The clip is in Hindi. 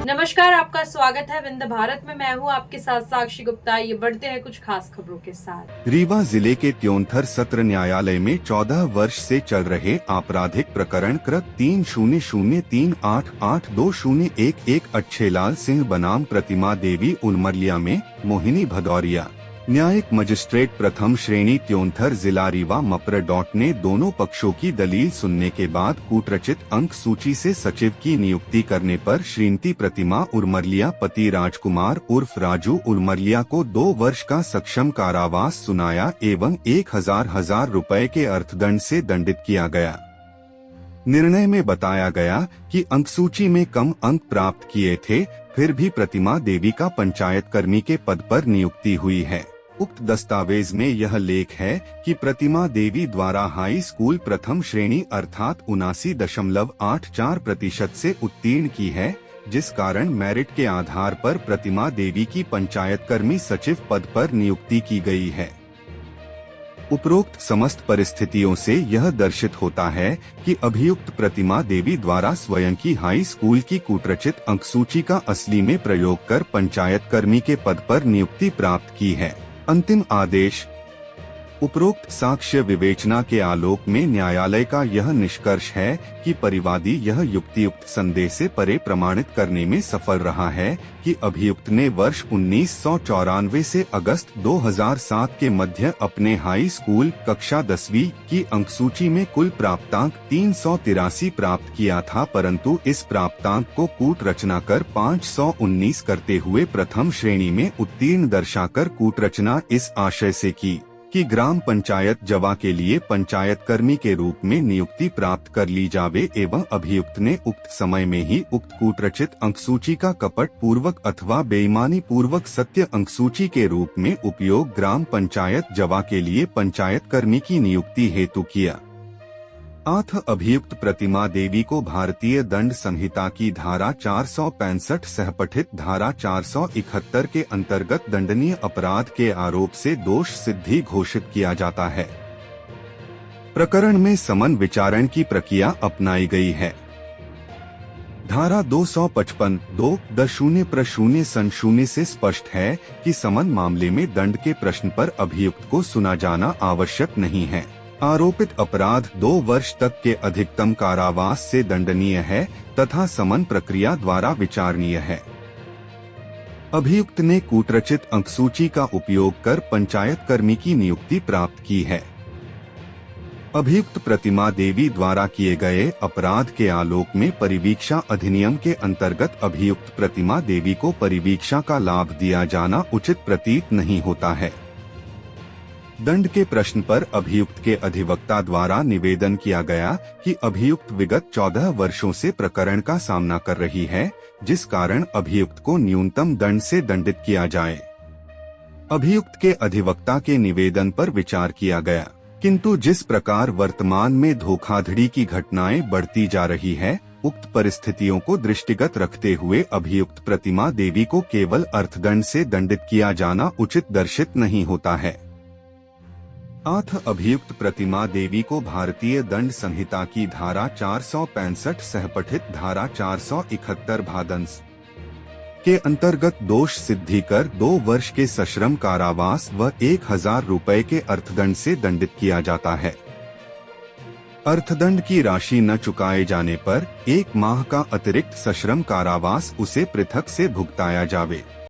नमस्कार, आपका स्वागत है विंध्य भारत में। मैं हूं आपके साथ साक्षी गुप्ता। ये बढ़ते हैं कुछ खास खबरों के साथ। रीवा जिले के त्योंथर सत्र न्यायालय में 14 वर्ष से चल रहे आपराधिक प्रकरण कृत 300388201 अच्छेलाल सिंह बनाम प्रतिमा देवी उर्मलिया में मोहिनी भदौरिया न्यायिक मजिस्ट्रेट प्रथम श्रेणी त्योंथर जिला रीवा मप्र. ने दोनों पक्षों की दलील सुनने के बाद कूटरचित अंक सूची से सचिव की नियुक्ति करने पर श्रीमती प्रतिमा उर्मलिया पति राजकुमार उर्फ राजू उर्मलिया को 2 वर्ष का सक्षम कारावास सुनाया एवं 1000 रुपए के अर्थदंड से दंडित किया गया। निर्णय में बताया गया कि अंकसूची में कम अंक प्राप्त किए थे, फिर भी प्रतिमा देवी का पंचायत कर्मी के पद पर नियुक्ति हुई है। उक्त दस्तावेज में यह लेख है कि प्रतिमा देवी द्वारा हाई स्कूल प्रथम श्रेणी अर्थात 79.84% से उत्तीर्ण की है, जिस कारण मेरिट के आधार पर प्रतिमा देवी की पंचायत कर्मी सचिव पद पर नियुक्ति की गई है। उपरोक्त समस्त परिस्थितियों से यह दर्शित होता है कि अभियुक्त प्रतिमा देवी द्वारा स्वयं की हाई स्कूल की कूटरचित अंकसूची का असली में प्रयोग कर पंचायत कर्मी के पद पर नियुक्ति प्राप्त की है। अंतिम आदेश। उपरोक्त साक्ष्य विवेचना के आलोक में न्यायालय का यह निष्कर्ष है कि परिवादी यह युक्तियुक्त संदेह से परे प्रमाणित करने में सफल रहा है कि अभियुक्त ने वर्ष 1994 से अगस्त 2007 के मध्य अपने हाई स्कूल कक्षा 10वीं की अंकसूची में कुल प्राप्तांक 383 प्राप्त किया था, परंतु इस प्राप्तांक को कूट रचना कर 519 करते हुए प्रथम श्रेणी में उत्तीर्ण दर्शाकर कूट रचना इस आशय से की कि ग्राम पंचायत जवा के लिए पंचायत कर्मी के रूप में नियुक्ति प्राप्त कर ली जावे एवं अभियुक्त ने उक्त समय में ही उक्त कूटरचित अंकसूची का कपट पूर्वक अथवा बेईमानी पूर्वक सत्य अंकसूची के रूप में उपयोग ग्राम पंचायत जवा के लिए पंचायत कर्मी की नियुक्ति हेतु किया। आठ अभियुक्त प्रतिमा देवी को भारतीय दंड संहिता की धारा 465 सहपठित धारा 471 के अंतर्गत दंडनीय अपराध के आरोप से दोष सिद्धि घोषित किया जाता है। प्रकरण में समन विचारण की प्रक्रिया अपनाई गई है। धारा 255(2)(0) से स्पष्ट है कि समन मामले में दंड के प्रश्न पर अभियुक्त को सुना जाना आवश्यक नहीं है। आरोपित अपराध 2 वर्ष तक के अधिकतम कारावास से दंडनीय है तथा समन प्रक्रिया द्वारा विचारणीय है। अभियुक्त ने कूटरचित अंकसूची का उपयोग कर पंचायत कर्मी की नियुक्ति प्राप्त की है। अभियुक्त प्रतिमा देवी द्वारा किए गए अपराध के आलोक में परिवीक्षा अधिनियम के अंतर्गत अभियुक्त प्रतिमा देवी को परिवीक्षा का लाभ दिया जाना उचित प्रतीत नहीं होता है। दंड के प्रश्न पर अभियुक्त के अधिवक्ता द्वारा निवेदन किया गया कि अभियुक्त विगत 14 वर्षों से प्रकरण का सामना कर रही है, जिस कारण अभियुक्त को न्यूनतम दंड से दंडित किया जाए। अभियुक्त के अधिवक्ता के निवेदन पर विचार किया गया, किंतु जिस प्रकार वर्तमान में धोखाधड़ी की घटनाएं बढ़ती जा रही है, उक्त परिस्थितियों को दृष्टिगत रखते हुए अभियुक्त प्रतिमा देवी को केवल अर्थदंड से दंडित किया जाना उचित दर्शित नहीं होता है। आठ अभियुक्त प्रतिमा देवी को भारतीय दंड संहिता की धारा 465 सहपठित धारा 471 भादंस के अंतर्गत दोष सिद्धि कर 2 वर्ष के सश्रम कारावास व 1000 रुपए के अर्थदंड से दंडित किया जाता है। अर्थदंड की राशि न चुकाए जाने पर 1 माह का अतिरिक्त सश्रम कारावास उसे पृथक से भुगताया जावे।